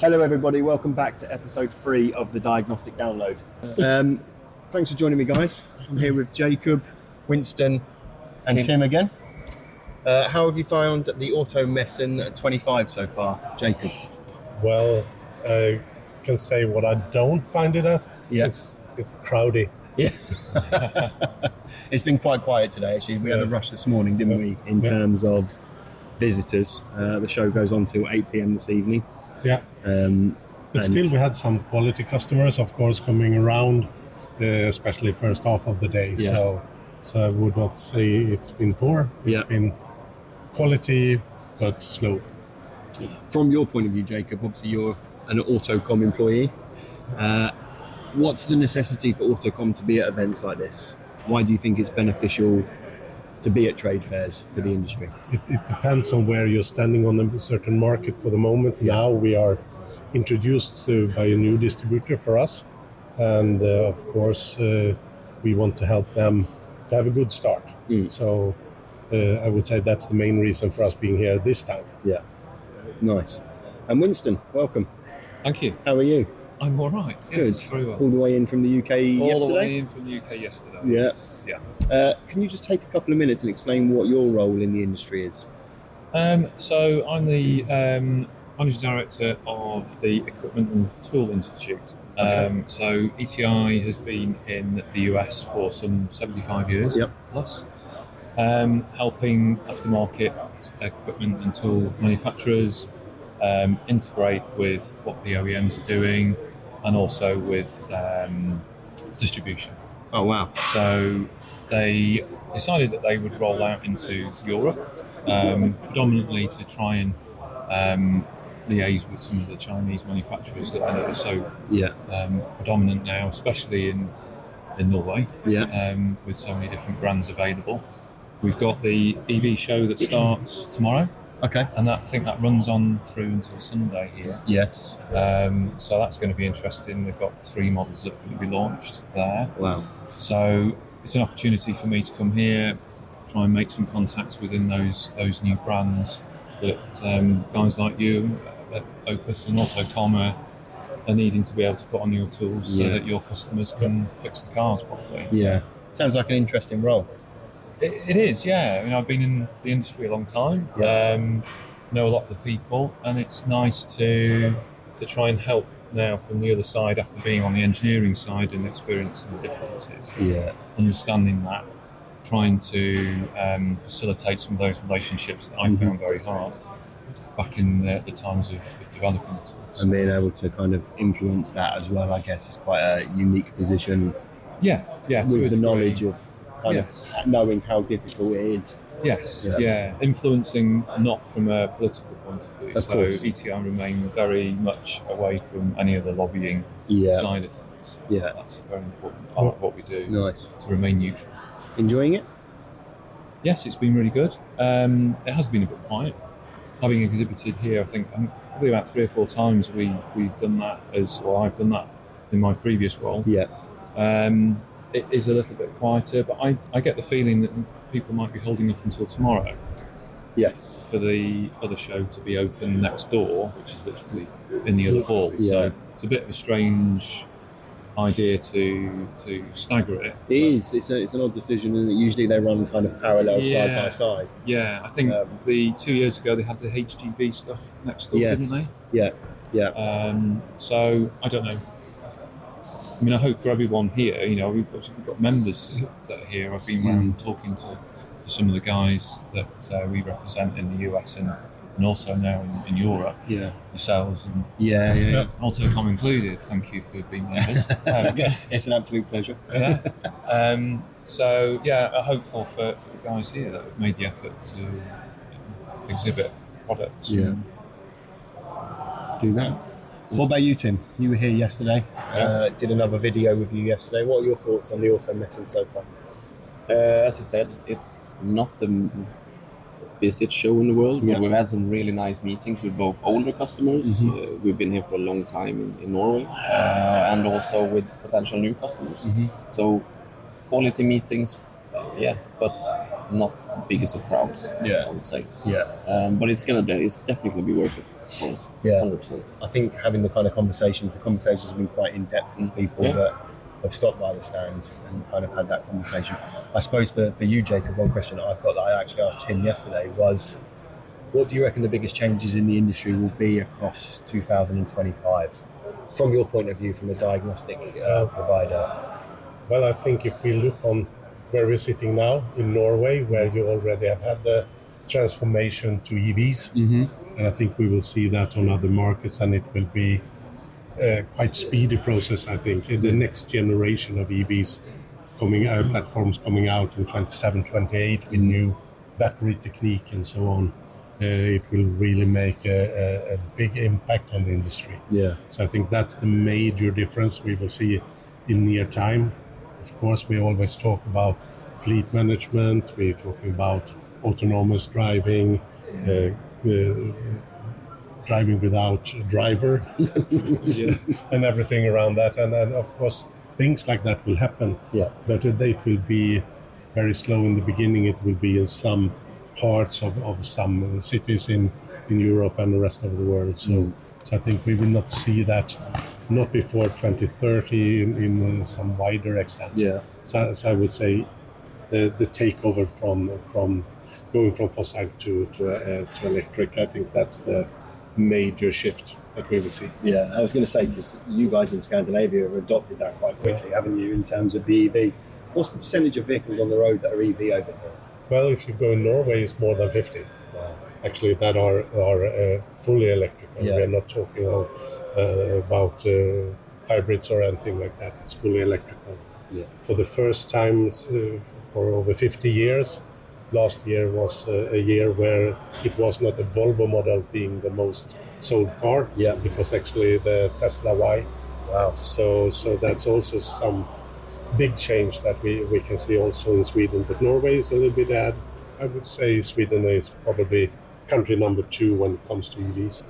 Hello everybody, welcome back to episode 3 of the Diagnostic Download. Thanks for joining me, guys. I'm here with Jacob, Winston and Tim again. How have you found the AutoMessen 25 so far, Jacob? Well, I can say what I don't find it at. Yes. It's crowdy. Yeah. It's been quite quiet today, actually. We had a rush this morning, didn't we, in terms of visitors. The show goes on till 8 p.m. this evening. Yeah. But still, we had some quality customers, of course, coming around, especially first half of the day. Yeah. So I would not say it's been poor. It's been quality, but slow. From your point of view, Jacob, obviously you're an Autocom employee. What's the necessity for Autocom to be at events like this? Why do you think it's beneficial to be at trade fairs for the industry? It depends on where you're standing on a certain market for the moment. Now we are introduced by a new distributor for us, and of course we want to help them to have a good start. So I would say that's the main reason for us being here this time. Yeah, nice. And Winston, welcome. Thank you. How are you? I'm all right. Yes, Good. very well. All the way in from the UK yesterday? All the way in from the UK yesterday. Yeah. Yes. Yeah. Can you just take a couple of minutes and explain what your role in the industry is? So I'm the Managing Director of the Equipment and Tool Institute. So ETI has been in the US for some 75 years plus, helping aftermarket equipment and tool manufacturers integrate with what the OEMs are doing, and also with distribution. Oh wow. So they decided that they would roll out into Europe, predominantly to try and liaise with some of the Chinese manufacturers that are so predominant now, especially in Norway, with so many different brands available. We've got the EV show that starts tomorrow. Okay. And I think that runs on through until Sunday here. Yes. So that's going to be interesting. They've got 3 models that are going to be launched there. Wow. So it's an opportunity for me to come here, try and make some contacts within those new brands that guys like you at Opus and Autocom are needing to be able to put on your tools so that your customers can fix the cars properly. So yeah. Sounds like an interesting role. It is, yeah. I mean, I've been in the industry a long time, know a lot of the people, and it's nice to try and help now from the other side after being on the engineering side and experiencing the difficulties. Yeah. Understanding that, trying to facilitate some of those relationships that I found very hard back in the times of developing the tools. And being able to kind of influence that as well, I guess, is quite a unique position. Yeah. With the knowledge of kind of knowing how difficult it is. Yes, influencing not from a political point of view. Of course. ETI remain very much away from any of the lobbying side of things. Yeah. That's a very important part of what we do. Nice. To remain neutral. Enjoying it? Yes, it's been really good. It has been a bit quiet. Having exhibited here, I think probably about 3 or 4 times we've done that I've done that in my previous role. Yeah. It is a little bit quieter, but I get the feeling that people might be holding off until tomorrow. Yes. For the other show to be open next door, which is literally in the other hall. So it's a bit of a strange idea to stagger it. It is. It's an odd decision, and usually they run kind of parallel side by side. Yeah, I think the 2 years ago they had the HGV stuff next door, didn't they? Yeah. So I don't know. I mean, I hope for everyone here, we've got members that are here. I've been around talking to some of the guys that we represent in the US and also now in Europe. Yeah. Yourselves and Autocom included. Thank you for being members. It's an absolute pleasure. So, I'm hopeful for the guys here that have made the effort to exhibit products. Yeah. Do that. What about you, Tim? You were here yesterday. Did another video with you yesterday. What are your thoughts on the AutoMessen so far? As you said, it's not the busiest show in the world, but we've had some really nice meetings with both older customers. We've been here for a long time in Norway, and also with potential new customers. So quality meetings, but not the biggest of crowds, I would say. But it's definitely be worth it. Yeah. 100%. I think having the conversations have been quite in depth with people that have stopped by the stand and kind of had that conversation. I suppose for you, Jacob, one question that I've got that I actually asked Tim yesterday was, what do you reckon the biggest changes in the industry will be across 2025? From your point of view, from a diagnostic provider? Well, I think if we look on where we're sitting now in Norway, where you already have had the transformation to EVs, and I think we will see that on other markets, and it will be a quite speedy process, I think. The next generation of EVs platforms coming out in 27, 28 with new battery technique and so on. It will really make a big impact on the industry. Yeah. So I think that's the major difference we will see in near time. Of course, we always talk about fleet management. We're talking about autonomous driving, driving without driver, and everything around that. And of course, things like that will happen. Yeah. But it will be very slow in the beginning. It will be in some parts of some cities in Europe and the rest of the world. So I think we will not see that not before 2030 in some wider extent. Yeah. So I would say the takeover from going from fossil to electric, I think that's the major shift that we will see. Yeah, I was going to say, because you guys in Scandinavia have adopted that quite quickly, haven't you, in terms of the EV? What's the percentage of vehicles on the road that are EV over there? Well, if you go in Norway, it's more than 50. Wow. Actually, that are fully electrical. Yeah. We're not talking about hybrids or anything like that. It's fully electrical. Yeah. For the first time for over 50 years, last year was a year where it was not a Volvo model being the most sold car. Yeah. It was actually the Tesla Y. Wow. So that's also some big change that we can see also in Sweden. But Norway is a little bit ahead. I would say Sweden is probably country number 2 when it comes to EVs.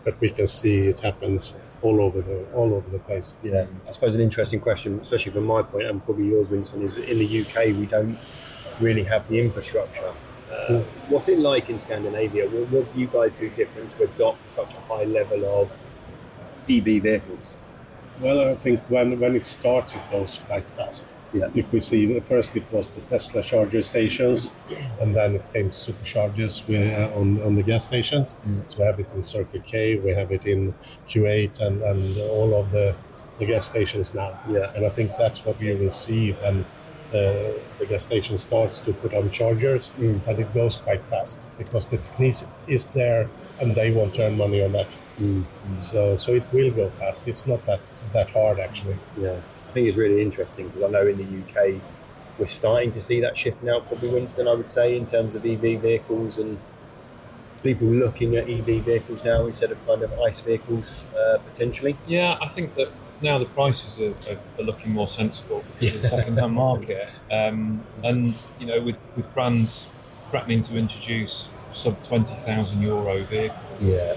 But we can see it happens all over the place. Yeah, I suppose an interesting question, especially from my point and probably yours, Winston, is in the UK we don't really have the infrastructure. What's it like in Scandinavia? What do you guys do different to adopt such a high level of EV vehicles? Well, I think when it starts, it goes quite fast. Yeah. If we see, first it was the Tesla charger stations, and then it came superchargers on the gas stations. So we have it in Circle K, we have it in Q8 and all of the gas stations now. Yeah. And I think that's what we will see when the gas station starts to put on chargers, and it goes quite fast because the technique is there and they want to earn money on that. So it will go fast. It's not that hard actually. Yeah, I think it's really interesting because I know in the UK we're starting to see that shift now, probably, Winston, I would say, in terms of EV vehicles and people looking at EV vehicles now instead of kind of ICE vehicles potentially. Yeah, I think that now the prices are looking more sensible because of the second-hand market, and you know, with brands threatening to introduce sub €20,000 vehicles, Yeah.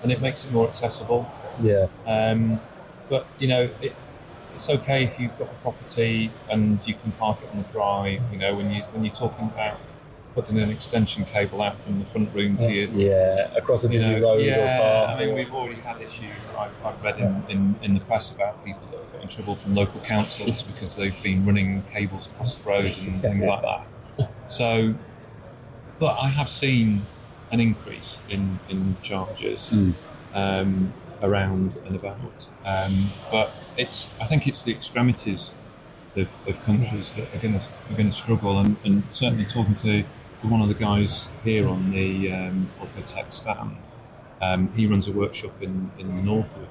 and it makes it more accessible. Yeah. But you know, it's okay if you've got a property and you can park it on the drive. You know, when you're talking about putting an extension cable out from the front room to your across a busy road or path. I mean, we've already had issues that I've read in the press about people that have got in trouble from local councils because they've been running cables across the road and things like that. So, but I have seen an increase in charges around and about, but I think it's the extremities of countries that are going to struggle, and certainly talking to one of the guys here on the Autotech stand, he runs a workshop in the north of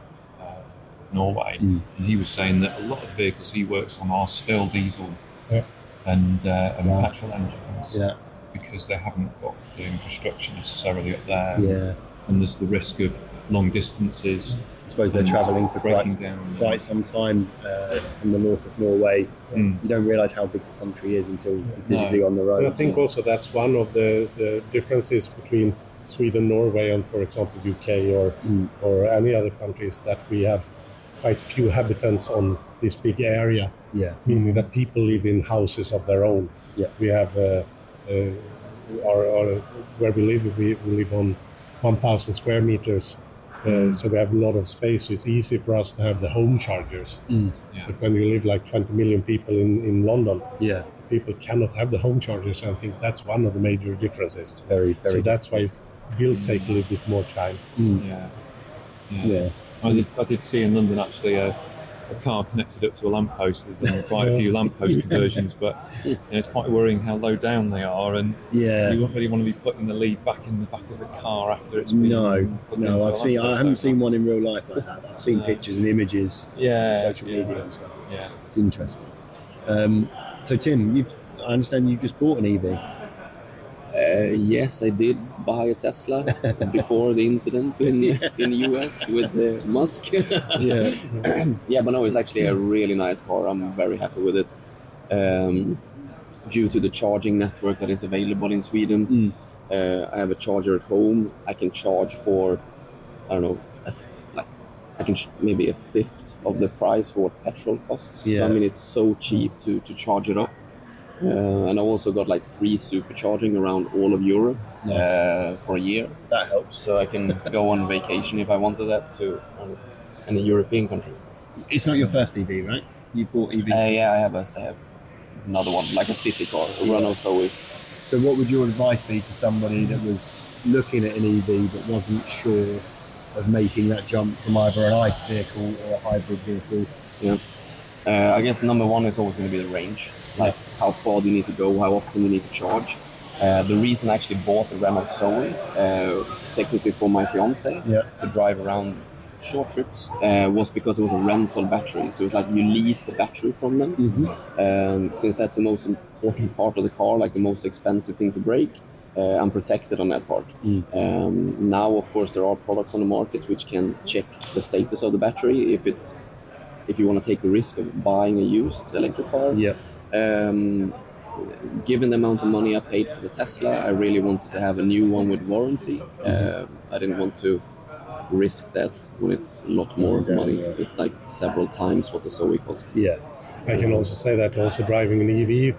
Norway, and he was saying that a lot of the vehicles he works on are still diesel and petrol engines, because they haven't got the infrastructure necessarily up there, and there's the risk of long distances. I suppose they're travelling for quite some time from the north of Norway. You don't realise how big the country is until you're physically on the road. And I think also that's one of the differences between Sweden, Norway, and, for example, UK or any other countries, that we have quite few inhabitants on this big area. Meaning that people live in houses of their own. We have where we live on 1,000 square meters. So we have a lot of space, so it's easy for us to have the home chargers. Yeah. But when you live like 20 million people in London, Yeah. people cannot have the home chargers. And I think that's one of the major differences. Very, So very. that's why will take a little bit more time. Yeah. I did see in London actually a car connected up to a lamppost. They've done quite a few lamppost conversions, but it's quite worrying how low down they are, and Yeah. you won't really want to be putting the lead back in the back of the car after it's been put into a lamppost I haven't over. seen one in real life like that. I've seen pictures and images, Yeah, social yeah. media and stuff. Yeah. It's interesting. So Tim, I understand you just bought an EV. Yes, I did buy a Tesla before the incident in US with Musk. Yeah. Yeah, but no, it's actually a really nice car. I'm very happy with it. Due to the charging network that is available in Sweden, I have a charger at home. I can charge for, I don't know, I can maybe a fifth of the price for what petrol costs. Yeah. So I mean, it's so cheap to charge it up. And I also got like free supercharging around all of Europe for a year. That helps. So I can go on vacation if I wanted that to any European country. It's not your first EV, right? You bought EV. Yeah, I have another one, like a city car, a Renault Zoe. So what would your advice be to somebody that was looking at an EV but wasn't sure of making that jump from either an ICE vehicle or a hybrid vehicle? Yeah. I guess number one is always going to be the range. Like how far do you need to go, how often you need to charge. The reason I actually bought the Renault Zoe, technically for my fiance, to drive around short trips, was because it was a rental battery. So it's like you lease the battery from them. Since that's the most important part of the car, like the most expensive thing to break, I'm protected on that part. Now, of course, there are products on the market which can check the status of the battery if you want to take the risk of buying a used electric car. Given the amount of money I paid for the Tesla, I really wanted to have a new one with warranty. I didn't want to risk that when it's a lot more money, like several times what the Zoe cost. Yeah. I can also say that also driving an EV,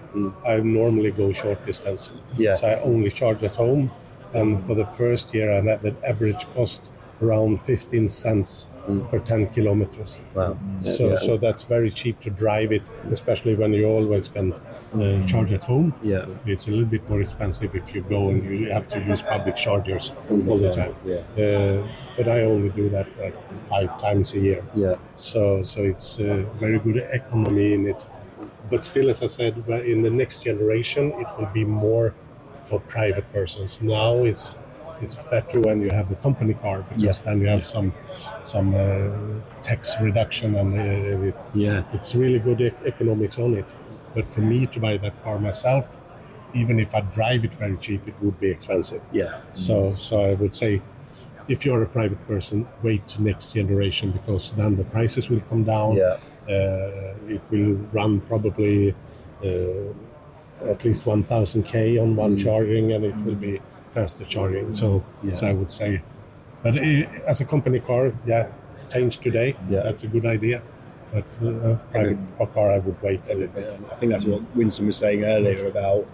I normally go short distance. Yeah. So I only charge at home. And for the first year, I had an average cost around 15 cents per 10 kilometers. Wow. So that's very cheap to drive it, especially when you always can charge at home. Yeah. It's a little bit more expensive if you go and you have to use public chargers all the time. But I only do that like 5 times a year. So it's very good economy in it. But still, as I said, in the next generation, it will be more for private persons. Now it's better when you have the company car, because then you have some tax reduction, and it's really good economics on it. But for me to buy that car myself, even if I drive it very cheap, it would be expensive. So I would say, if you're a private person, wait to next generation, because then the prices will come down. It will run probably at least 1,000 K on one charging, and it will be faster charging. So I would say, but as a company car, change today. That's a good idea. But a private car, I would wait a little bit. I think that's what Winston was saying earlier about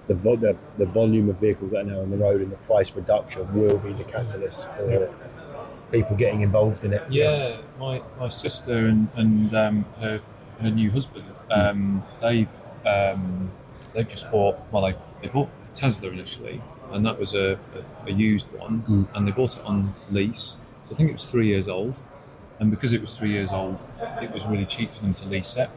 the volume of vehicles that are now on the road, and the price reduction will be the catalyst for people getting involved in it. My sister and her new husband, they've just bought. Well, they bought a Tesla initially, and that was a used one, and they bought it on lease. So I think it was 3 years old, and because it was 3 years old, it was really cheap for them to lease it.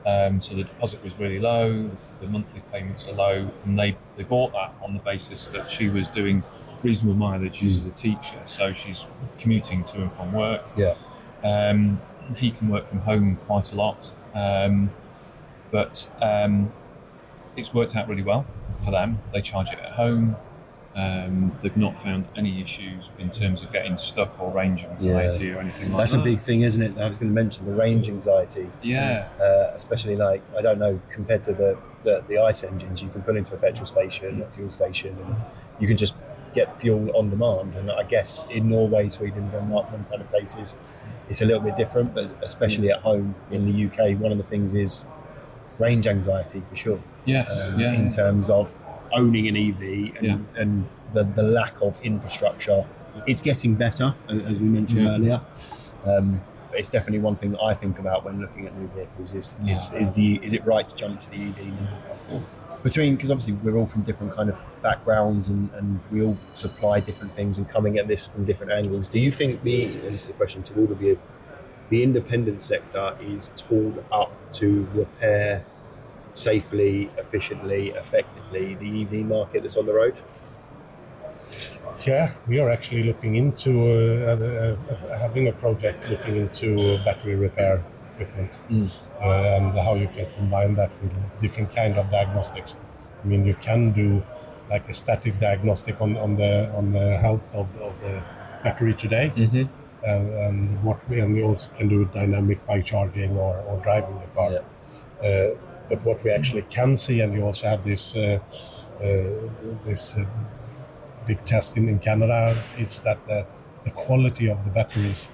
So the deposit was really low, the monthly payments are low, and they bought that on the basis that she was doing reasonable mileage. She's a teacher, so she's commuting to and from work. He can work from home quite a lot, but it's worked out really well for them. They charge it at home. They've not found any issues in terms of getting stuck or range anxiety or anything like that. That's a big thing, isn't it? I was going to mention the range anxiety. Especially, like, I don't know, compared to the ICE engines, you can put into a petrol station, a fuel station, and you can just get fuel on demand. And I guess in Norway, Sweden, Denmark, them kind of places, it's a little bit different. But especially at home in the UK, one of the things is range anxiety for sure. In terms of owning an EV and the lack of infrastructure. It's getting better, as we mentioned earlier. But it's definitely one thing that I think about when looking at new vehicles is it right to jump to the EV now? Because obviously we're all from different kind of backgrounds and we all supply different things and coming at this from different angles. Do you think and this is a question to all of you, the independent sector is tooled up to repair safely, efficiently, effectively the EV market that's on the road? Yeah, we are actually looking into having a project looking into battery repair equipment and how you can combine that with different kind of diagnostics. I mean, you can do like a static diagnostic on the health of the battery today, and we also can do dynamic by charging or driving the car. But what we actually can see, and you also have this big test in Canada, it's that the quality of the batteries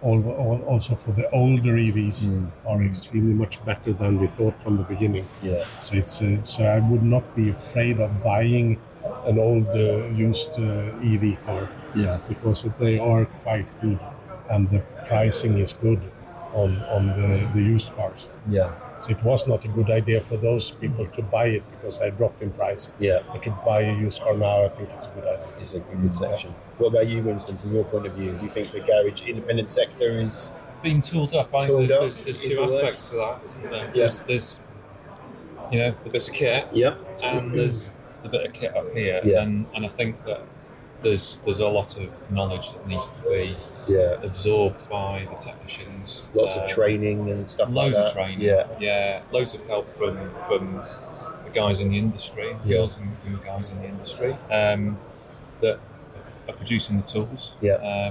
also for the older EVs are extremely much better than we thought from the beginning. So so I would not be afraid of buying an old used EV car because they are quite good and the pricing is good on the used cars. So it was not a good idea for those people to buy it because they dropped in price. But to buy a used car now, I think it's a good idea. It's a good section. What about you, Winston, from your point of view? Do you think the garage independent sector is being tooled up? I think there's two aspects to that, isn't there? There's the bits of kit, and there's the bit of kit up here, and I think that there's a lot of knowledge that needs to be absorbed by the technicians. Lots of training and stuff like that. Loads of training, loads of help from the guys in the industry, girls and guys in the industry that are producing the tools. I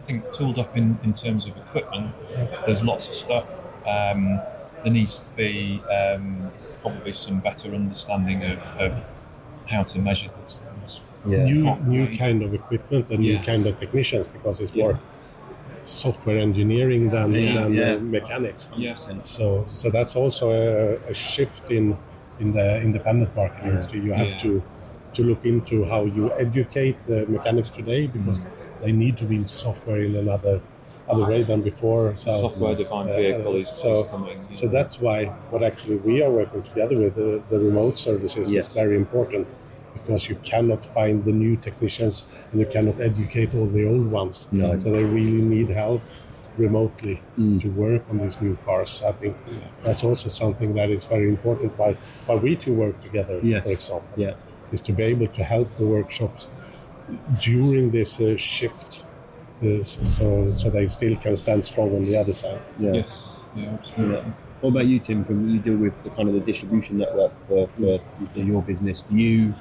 think tooled up in terms of equipment, there's lots of stuff. There needs to be probably some better understanding of how to measure these things. New kind of equipment and new kind of technicians, because it's more software engineering than mechanics. So that's also a shift in the independent market industry. You have to look into how you educate the mechanics today, because they need to be into software in another way than before. So software-defined vehicle is coming. So that's why what actually we are working together with the remote services is very important, because you cannot find the new technicians and you cannot educate all the old ones. So they really need help remotely to work on these new cars. So I think that's also something that is very important why we two work together, for example, is to be able to help the workshops during this shift. So they still can stand strong on the other side. Absolutely. What about you, Tim? You deal with the kind of the distribution network for your business. Do you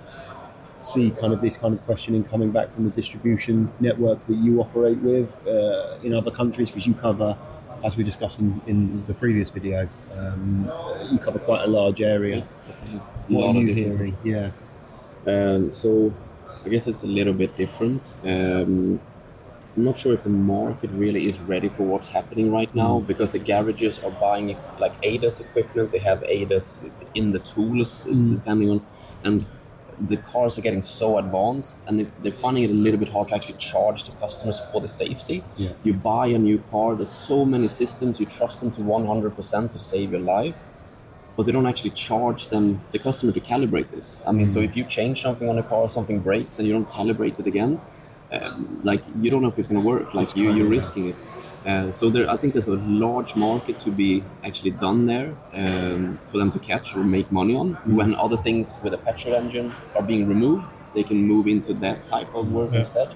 see kind of this kind of questioning coming back from the distribution network that you operate with in other countries? Because you cover, as we discussed in the previous video, you cover quite a large area. What are you hearing? So I guess it's a little bit different. I'm not sure if the market really is ready for what's happening right now, because the garages are buying like ADAS equipment. They have ADAS in the tools, depending on, and the cars are getting so advanced, and they're finding it a little bit hard to actually charge the customers for the safety. You buy a new car, there's so many systems, you trust them to 100% to save your life, but they don't actually charge the customer to calibrate this. I mean, so if you change something on a car, something breaks, and you don't calibrate it again, you don't know if it's going to work. You're risking it. So I think there's a large market to be actually done there for them to catch or make money on. When other things with a petrol engine are being removed, they can move into that type of work instead.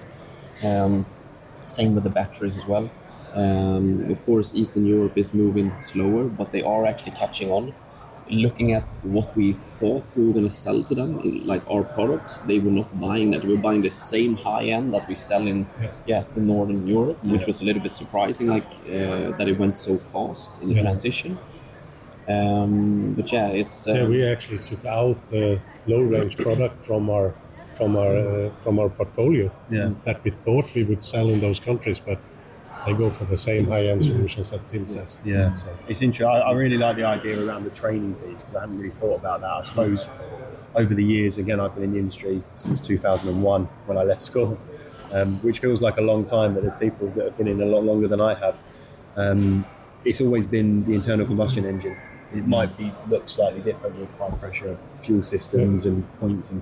Same with the batteries as well. Of course, Eastern Europe is moving slower, but they are actually catching on. Looking at what we thought we were going to sell to them, like our products, they were not buying that. We were buying the same high end that we sell in the Northern Europe, which was a little bit surprising, that it went so fast in the transition. But it's we actually took out the low range product from our portfolio that we thought we would sell in those countries, but they go for the same high-end solutions that Tim says. So it's interesting. I really like the idea around the training piece, because I hadn't really thought about that. I suppose over the years, again, I've been in the industry since 2001 when I left school, which feels like a long time, but there's people that have been in a lot longer than I have. It's always been the internal combustion engine. It might look slightly different with high pressure fuel systems and points and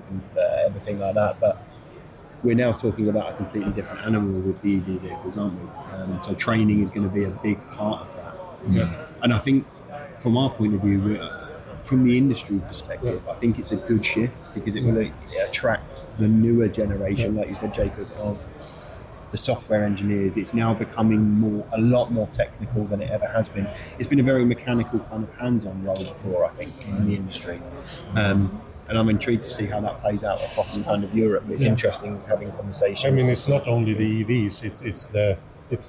everything like that, but we're now talking about a completely different animal with the EV vehicles, aren't we? So training is going to be a big part of that. And I think from our point of view, from the industry perspective, I think it's a good shift because it will attract the newer generation, like you said, Jacob, of the software engineers. It's now becoming a lot more technical than it ever has been. It's been a very mechanical kind of hands-on role before, I think, in the industry. And I'm intrigued to see how that plays out across kind of Europe. It's interesting having conversations. I mean, it's not only the EVs; it's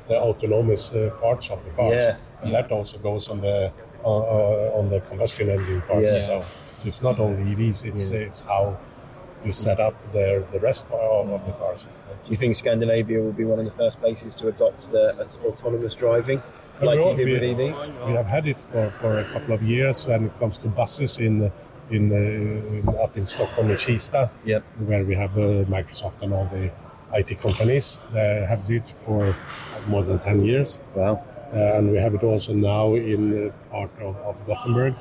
the autonomous parts of the cars, and that also goes on the combustion engine parts. So it's not only EVs; it's how you set up the rest of the cars. Do you think Scandinavia will be one of the first places to adopt the autonomous driving, like you did with EVs? We have had it for a couple of years when it comes to buses up in Stockholm and Kista, where we have Microsoft and all the IT companies. They have it for more than 10 years. Wow. And we have it also now in part of Gothenburg.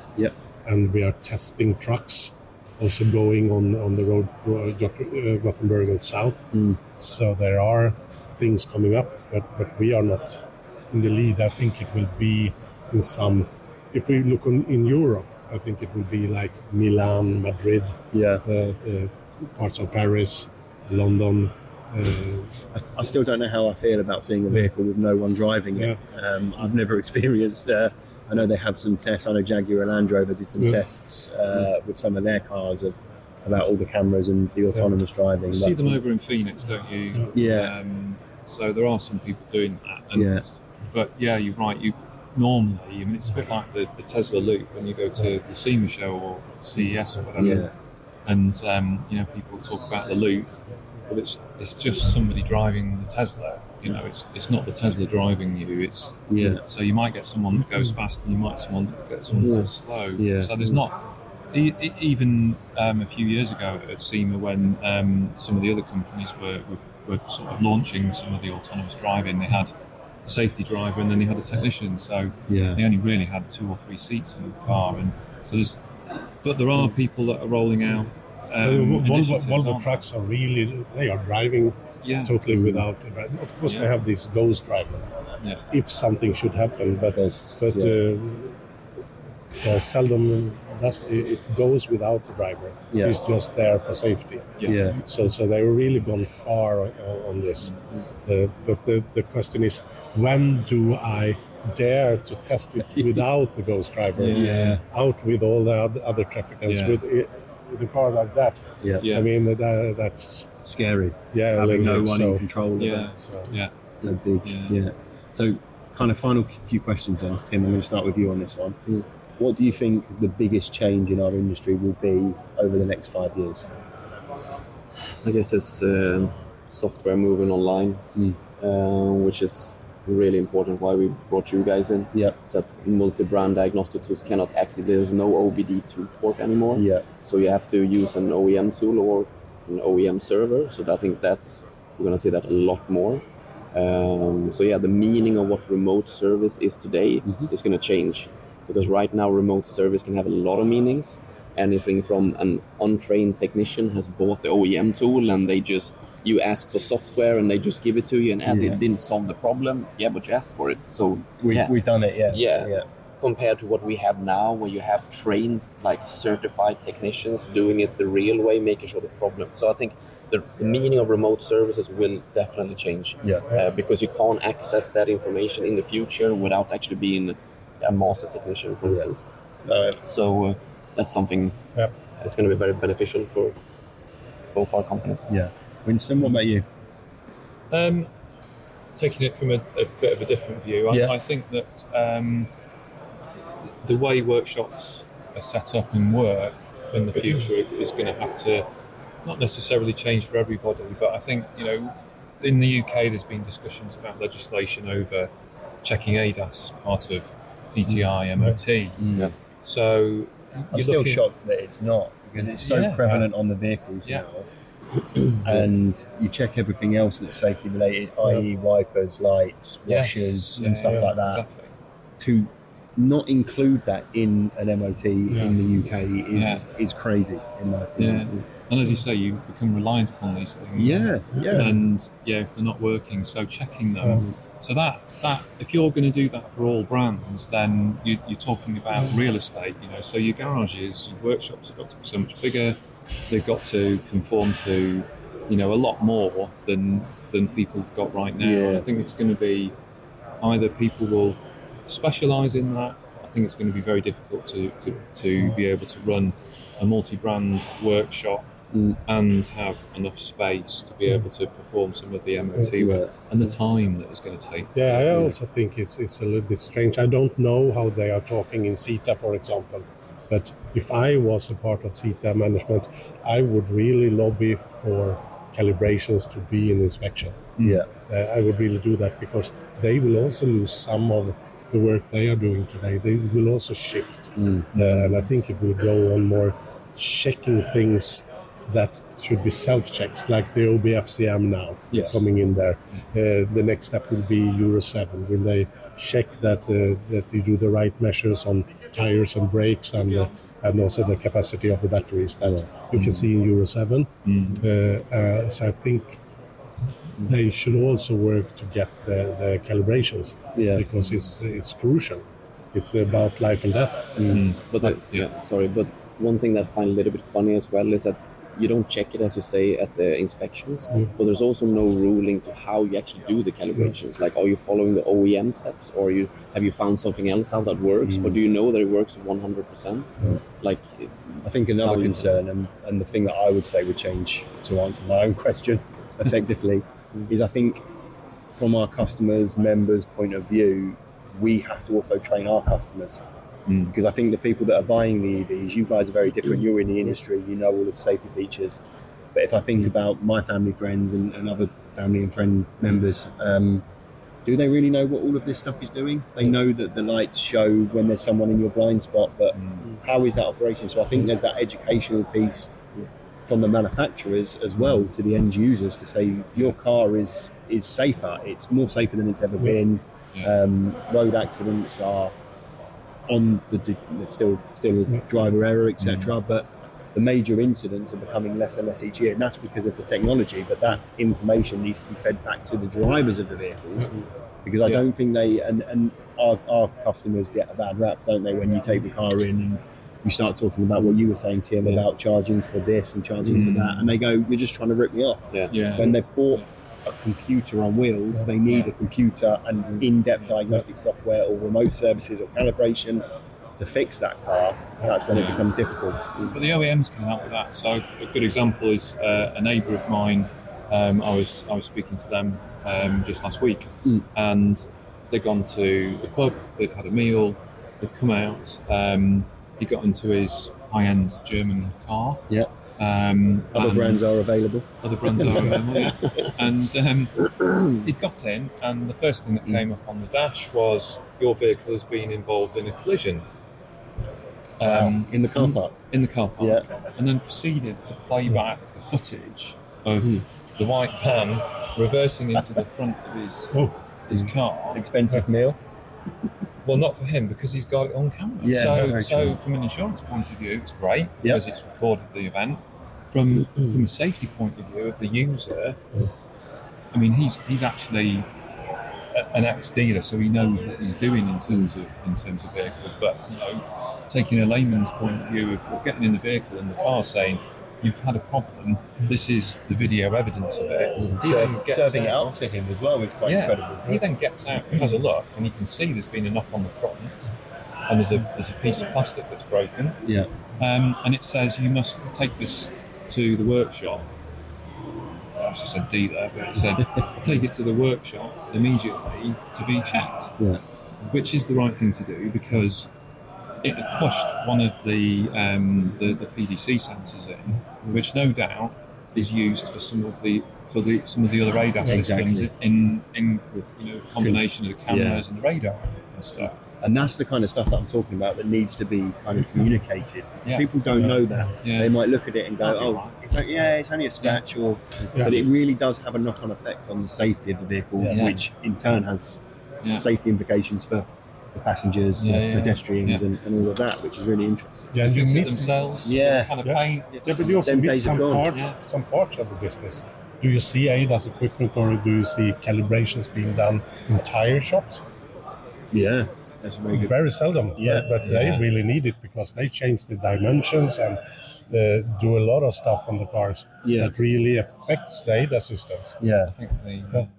And we are testing trucks also going on the road through Gothenburg and south. So there are things coming up, but we are not in the lead. I think it will be in some, if we look in Europe, I think it will be like Milan, Madrid, parts of Paris, London. I still don't know how I feel about seeing a vehicle with no one driving it. I've never experienced. I know they have some tests. I know Jaguar and Land Rover did some tests with some of their cars about all the cameras and the autonomous driving. You see them over in Phoenix, don't you? So there are some people doing that. And, but you're right. Normally, I mean, it's a bit like the Tesla Loop when you go to the SEMA show or CES or whatever, and people talk about the Loop, but it's just somebody driving the Tesla. It's not the Tesla driving you. It's so you might get someone that goes fast, and you might get someone that goes slow. So there's not even a few years ago at SEMA when some of the other companies were sort of launching some of the autonomous driving. They had a safety driver and then they had a technician. So they only really had 2 or 3 seats in the car, and so but there are people that are rolling out. Volvo trucks are they are driving totally without a driver. Of course, they have this ghost driver if something should happen, but seldom it goes without the driver. It's just there for safety. So they've really gone far on this. But the question is, when do I dare to test it without the ghost driver out with all the other traffic and with a car like that? I mean, that's scary. Having no one in control of it. So kind of final few questions then, Tim. I'm going to start with you on this one. What do you think the biggest change in our industry will be over the next 5 years? I guess it's software moving online, which is really important, why we brought you guys in. So that multi-brand diagnostic tools cannot there's no OBD tool port anymore. So you have to use an OEM tool or an OEM server. So I think we're going to see that a lot more. The meaning of what remote service is today is going to change, because right now remote service can have a lot of meanings. Anything from an untrained technician has bought the OEM tool and you ask for software and they just give it to you, and it didn't solve the problem. But you asked for it. So we've done it. Compared to what we have now, where you have trained, like certified technicians doing it the real way, making sure the problem. So I think the meaning of remote services will definitely change. Because you can't access that information in the future without actually being a master technician, for instance. So that's something that's going to be very beneficial for both our companies. Winston, what about you? Taking it from a bit of a different view, I think that the way workshops are set up and work in the future is going to have to not necessarily change for everybody, but I think, in the UK there's been discussions about legislation over checking ADAS as part of PTI, MOT. So I'm still shocked that it's not because it's so prevalent on the vehicles now. And you check everything else that's safety related, i.e. wipers, lights, washers and stuff like that. Exactly. To not include that in an MOT in the UK is crazy in my opinion. And as you say, you become reliant upon these things. And if they're not working, so checking them. So that if you're going to do that for all brands, then you're talking about real estate. So your garages, your workshops have got to be so much bigger. They've got to conform to, a lot more than people have got right now. And I think it's going to be either people will specialise in that. I think it's going to be very difficult to be able to run a multi-brand workshop and have enough space to be able to perform some of the MOT work and the time that it's going to take. I also think it's a little bit strange. I don't know how they are talking in CETA, for example, but if I was a part of CETA management, I would really lobby for calibrations to be in inspection. I would really do that, because they will also lose some of the work they are doing today. They will also shift, and I think it will go on more checking things that should be self-checks, like the OBFCM now coming in there. The next step will be Euro 7. Will they check that you do the right measures on tires and brakes and also the capacity of the batteries that you can see in Euro 7? So I think they should also work to get the calibrations, because it's crucial. It's about life and death. But one thing that I find a little bit funny as well is that you don't check it, as you say, at the inspections, but there's also no ruling to how you actually do the calibrations. Like, are you following the OEM steps, or have you found something else out that works, or do you know that it works 100%? Like, I think another concern, and the thing that I would say would change to answer my own question effectively, is I think from our customers, members' point of view, we have to also train our customers. Because I think the people that are buying the EVs, you guys are very different. You're in the industry, you know all the safety features. But if I think about my family friends and other family and friend members, do they really know what all of this stuff is doing? They know that the lights show when there's someone in your blind spot, but how is that operation? So I think there's that educational piece from the manufacturers as well to the end users to say your car is safer. It's more safer than it's ever been. Road accidents are on still driver error, etc. But the major incidents are becoming less and less each year, and that's because of the technology. But that information needs to be fed back to the drivers of the vehicles, because I don't think they and our customers get a bad rap, don't they? When you take the car in and you start talking about what you were saying, Tim, about charging for this and charging for that, and they go, "You're just trying to rip me off." When they've bought a computer on wheels, they need a computer and in-depth diagnostic software or remote services or calibration to fix that car. That's when it becomes difficult. But the OEMs can help with that. So a good example is a neighbour of mine. I was speaking to them just last week, and they'd gone to the pub, they'd had a meal, they'd come out, he got into his high-end German car. Other brands are available. And he'd got in, and the first thing that came up on the dash was, your vehicle has been involved in a collision. In the car park? In the car park. And then proceeded to play back the footage of the white van reversing into the front of his car. Expensive meal? Well, not for him, because he's got it on camera. So from an insurance point of view, it's great, because it's recorded the event. From a safety point of view of the user, I mean, he's actually an ex-dealer, so he knows what he's doing in terms of vehicles. But taking a layman's point of view of getting in the vehicle and the car saying, "You've had a problem. This is the video evidence of it." Serving it out to him as well is quite incredible. He then gets out and has a look, and you can see there's been a knock on the front, and there's a piece of plastic that's broken. And it says you must take this to the workshop. I just said dealer, but it said take it to the workshop immediately to be checked. Which is the right thing to do, because it had pushed one of the PDC sensors in, which no doubt is used for some of the other ADAS systems in combination of the cameras and the radar and stuff. And that's the kind of stuff that I'm talking about that needs to be kind of communicated. People don't know that. They might look at it and go, "Oh, it's only a scratch," but it really does have a knock-on effect on the safety of the vehicle, which in turn has safety implications for the passengers, pedestrians, and all of that, which is really interesting. Yeah, you miss themselves. Kind of paint. Yeah, but you also miss some parts of the business. Do you see ADAS equipment, or do you see calibrations being done in tire shops? Yeah. That's very good. Very seldom, but they really need it because they change the dimensions and do a lot of stuff on the cars that really affects the ADAS systems. Yeah, I think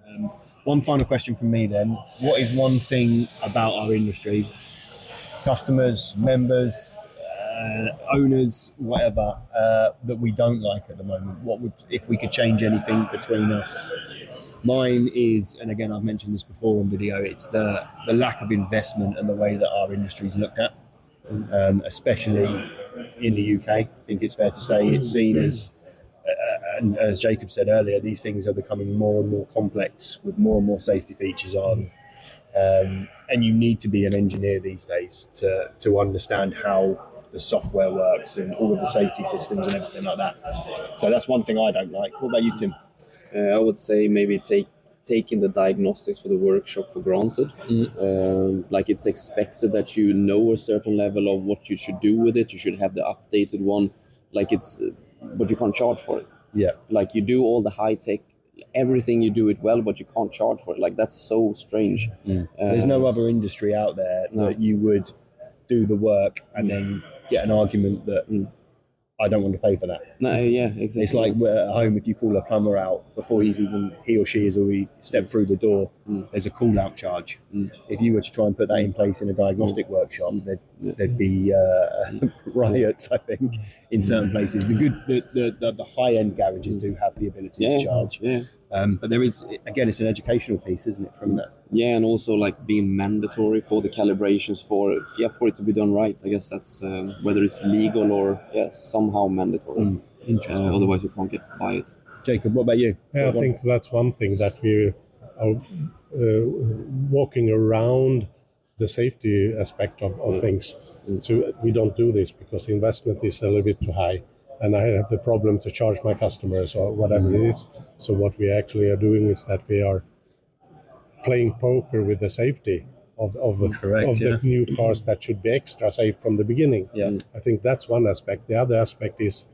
one final question from me then. What is one thing about our industry, customers, members, owners, whatever, that we don't like at the moment? What would, if we could change anything between us? Mine is, and again, I've mentioned this before on video, it's the lack of investment and the way that our industry is looked at, especially in the UK. I think it's fair to say it's seen as, and as Jacob said earlier, these things are becoming more and more complex with more and more safety features on. And you need to be an engineer these days to understand how the software works and all of the safety systems and everything like that. So that's one thing I don't like. What about you, Tim? I would say maybe taking the diagnostics for the workshop for granted. Like it's expected that you know a certain level of what you should do with it. You should have the updated one. Like it's, but you can't charge for it. Yeah. Like you do all the high tech, everything you do it well, but you can't charge for it. Like that's so strange. There's no other industry out there that you would do the work and then get an argument that I don't want to pay for that. No, yeah, exactly. It's like at home, if you call a plumber out before he or she has already stepped through the door, there's a call out charge. If you were to try and put that in place in a diagnostic workshop, there'd be riots, I think, in certain places. The high end garages do have the ability to charge. But there is, again, it's an educational piece, isn't it, from that? Yeah, and also like being mandatory for the calibrations for it to be done right. I guess that's whether it's legal or somehow mandatory. Interesting. Otherwise, you can't get by it. Jacob, what about you? Yeah, I think that's one thing that we are walking around the safety aspect of things. So we don't do this because the investment is a little bit too high. And I have the problem to charge my customers or whatever it is. So what we actually are doing is that we are playing poker with the safety of the new cars that should be extra safe from the beginning. I think that's one aspect. The other aspect is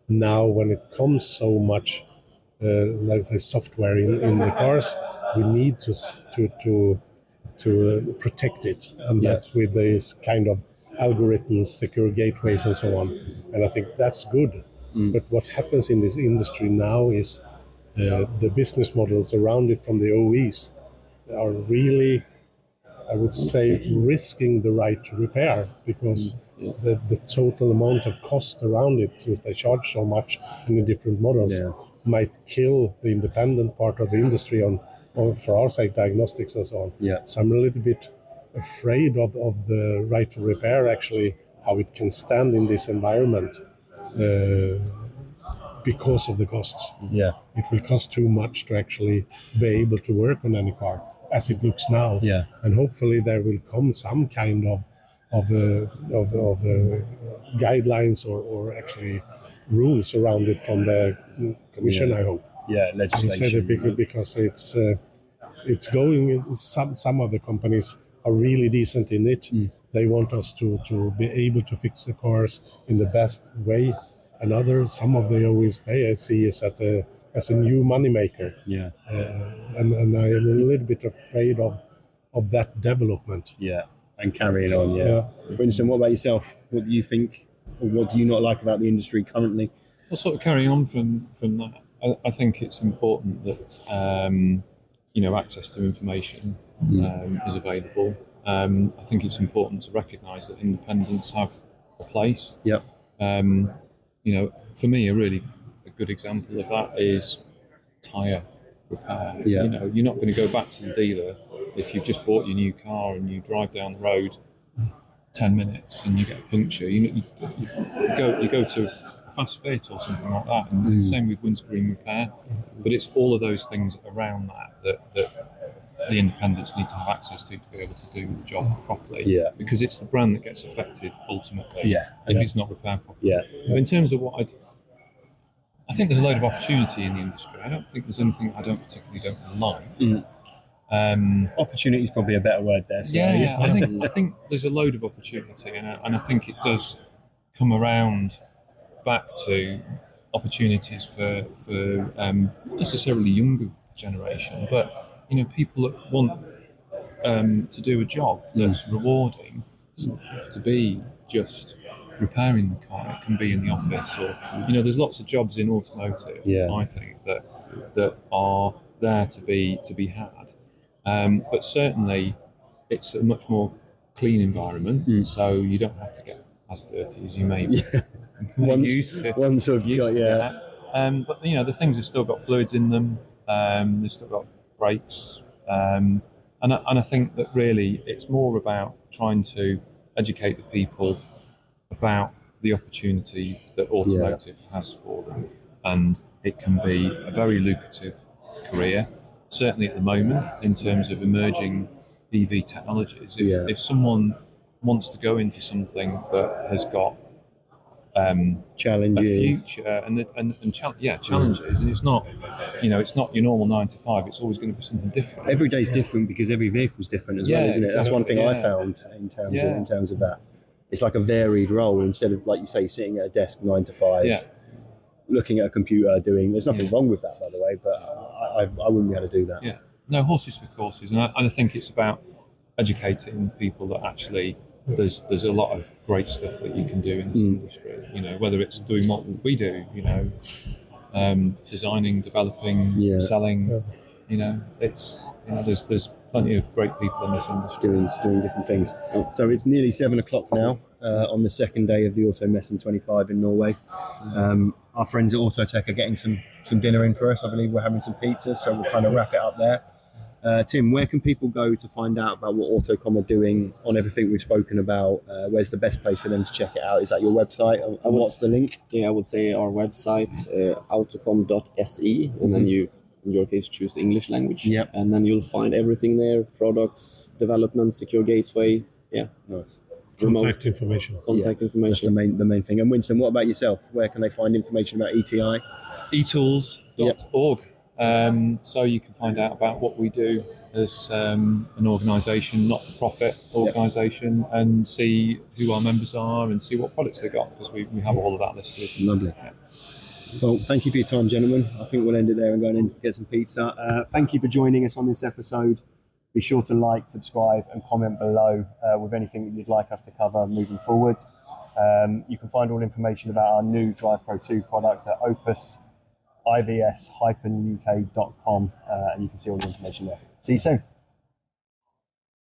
now when it comes so much, let's say, software in the cars, we need to protect it, and that's with this kind of algorithms, secure gateways, and so on. And I think that's good. But what happens in this industry now is the business models around it from the OEs are really, I would say, risking the right to repair because the total amount of cost around it, since they charge so much in the different models, might kill the independent part of the industry on for our sake, diagnostics and so on. So I'm a little bit afraid of the right to repair, actually, how it can stand in this environment because of the costs. It will cost too much to actually be able to work on any car as it looks now. And hopefully there will come some kind of guidelines or actually rules around it from the commission, I hope. Legislation. Because it's going, some of the companies are really decent in it. They want us to be able to fix the cars in the best way. And some of the OEs they see is as a new moneymaker. And I am a little bit afraid of that development. And carrying on. Winston, what about yourself? What do you think, or what do you not like about the industry currently? Well, sort of carrying on from that, I think it's important that access to information is available. I think it's important to recognise that independents have a place. For me, a good example of that is tyre repair. You're not going to go back to the dealer if you've just bought your new car and you drive down the road 10 minutes and you get a puncture. You go to a fast fit or something like that, and same with windscreen repair. But it's all of those things around that the independents need to have access to be able to do the job properly. Yeah. Because it's the brand that gets affected ultimately. Yeah. If it's not repaired properly. Yeah. But in terms of what I think there's a load of opportunity in the industry. I don't think there's anything I don't like. Opportunity is probably a better word there. So I think there's a load of opportunity, and I think it does come around back to opportunities for not necessarily younger generation, but people that want to do a job that's rewarding. It doesn't have to be just repairing the car. It can be in the office, or there's lots of jobs in automotive. I think that are there to be had. But certainly, it's a much more clean environment, so you don't have to get as dirty as you may be used to. But the things have still got fluids in them. They've still got brakes, and I think that really it's more about trying to educate the people about the opportunity that automotive has for them, and it can be a very lucrative career. Certainly at the moment, in terms of emerging EV technologies, if someone wants to go into something that has got challenges, a future challenges, and it's not your normal 9 to 5. It's always going to be something different. Every day's different because every vehicle's different as well, isn't it? That's one thing I found in terms of that. It's like a varied role instead of, like you say, sitting at a desk 9 to 5. Looking at a computer there's nothing wrong with that, by the way, but I wouldn't be able to do that. No, horses for courses, and I think it's about educating people that actually there's a lot of great stuff that you can do in this industry, whether it's doing what we do, designing, developing, selling, it's there's plenty of great people in this industry doing different things. So it's nearly 7 o'clock now on the second day of the AutoMessen 25 in Norway. Our friends at Autotech are getting some dinner in for us. I believe we're having some pizza, so we'll kind of wrap it up there. Tim, where can people go to find out about what Autocom are doing on everything we've spoken about? Where's the best place for them to check it out? Is that your website? And what's the link? Yeah, I would say our website, autocom.se, and then you, in your case, choose the English language. Yep. And then you'll find everything there: products, development, secure gateway. Yeah. Nice. Contact information. Information. That's the main thing. And Winston, what about yourself? Where can they find information about ETI? etools.org. So you can find out about what we do as an organisation, not-for-profit organisation, and see who our members are and see what products they got, because we have all of that listed. Lovely. Yeah. Well, thank you for your time, gentlemen. I think we'll end it there and go and get some pizza. Thank you for joining us on this episode. Be sure to like, subscribe and comment below with anything that you'd like us to cover moving forward. You can find all information about our new Drive Pro 2 product at opusivs-uk.com and you can see all the information there. See you soon.